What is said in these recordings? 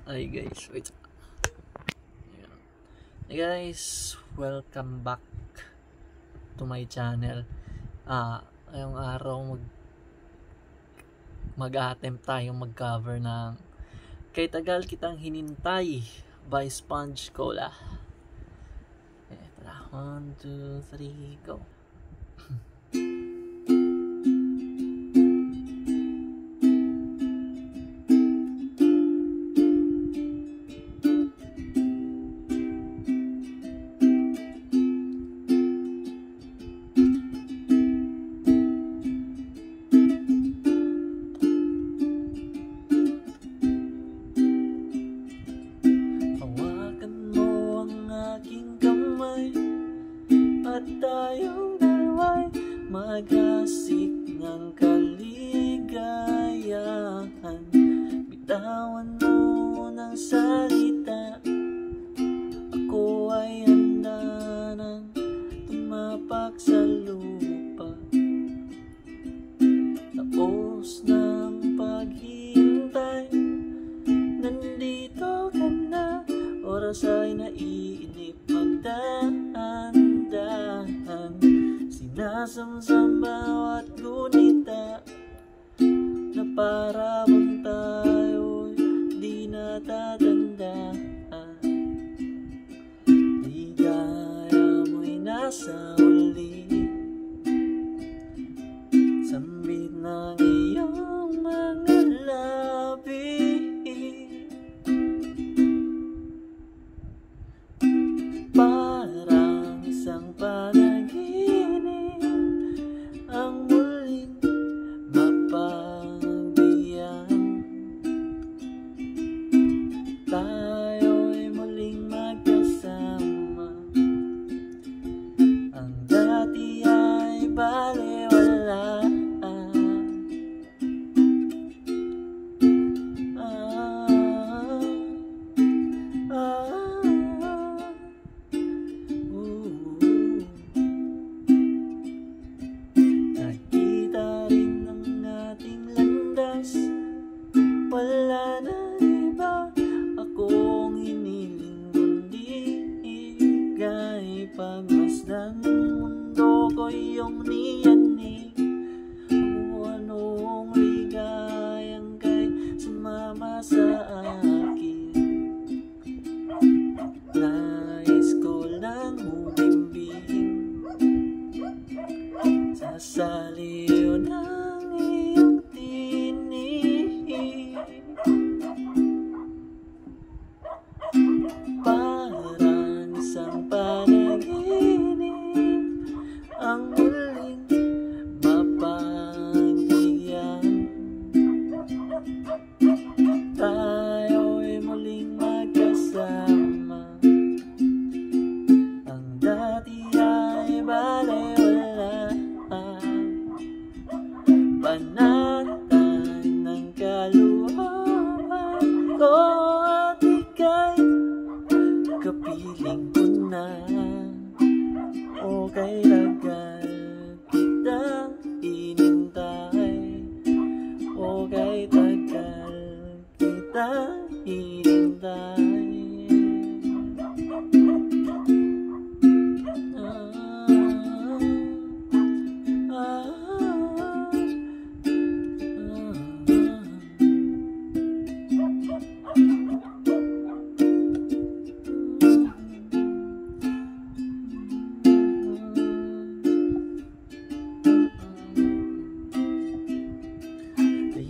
Ay guys, wait. Ayan. Hey guys, welcome back to my channel. Ngayong araw mag-attempt tayong mag-cover ng Kay Tagal Kitang Hinintay by Sponge Cola. Okay, tara, 1, 2, 3, go. At tayong dalawa'y maghasik ng kaligayahan. Bitawan mo ng salita, ako ay handa nang tumapak sa lupa. Tapos ng paghihintay, nandito ka na. Oras ay naiinip, magdahan-dahan. Sinasamsam bawat gunita, na para bang tayo'y di natatandaan. Ligaya mo'y nasa uli, sambit ng iyong mga labi. Parang isang panaginip ang muling mapagbiyan. Tayo'y muling magkasama. Ang dati ay balewala. Wala na iba akong hiniling kundi ika'y pagmasdan. Mundo ko iyong niyanig, kung anong ligayang kay sumama sa akin. Nais ko lang humimbing sa saliw ng iyong tinig. Parang isang panaginip ang muling mapagbigyan. Tayo'y muling magkasama. Ang dati ay balewala. Panatag ng kaluhaman ko at ika'y kapiling ko na. O kay tagal kitang hinintay, o kay tagal kitang hinintay.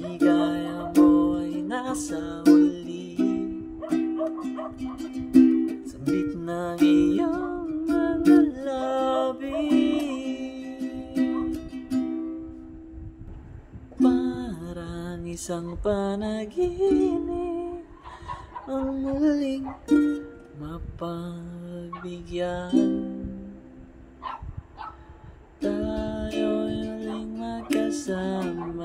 Ligaya mo ay nasa huli, sambit ng iyong mga labi. Parang isang panaginip ang muling mapagbigyan. Tayo'y muling magkasama.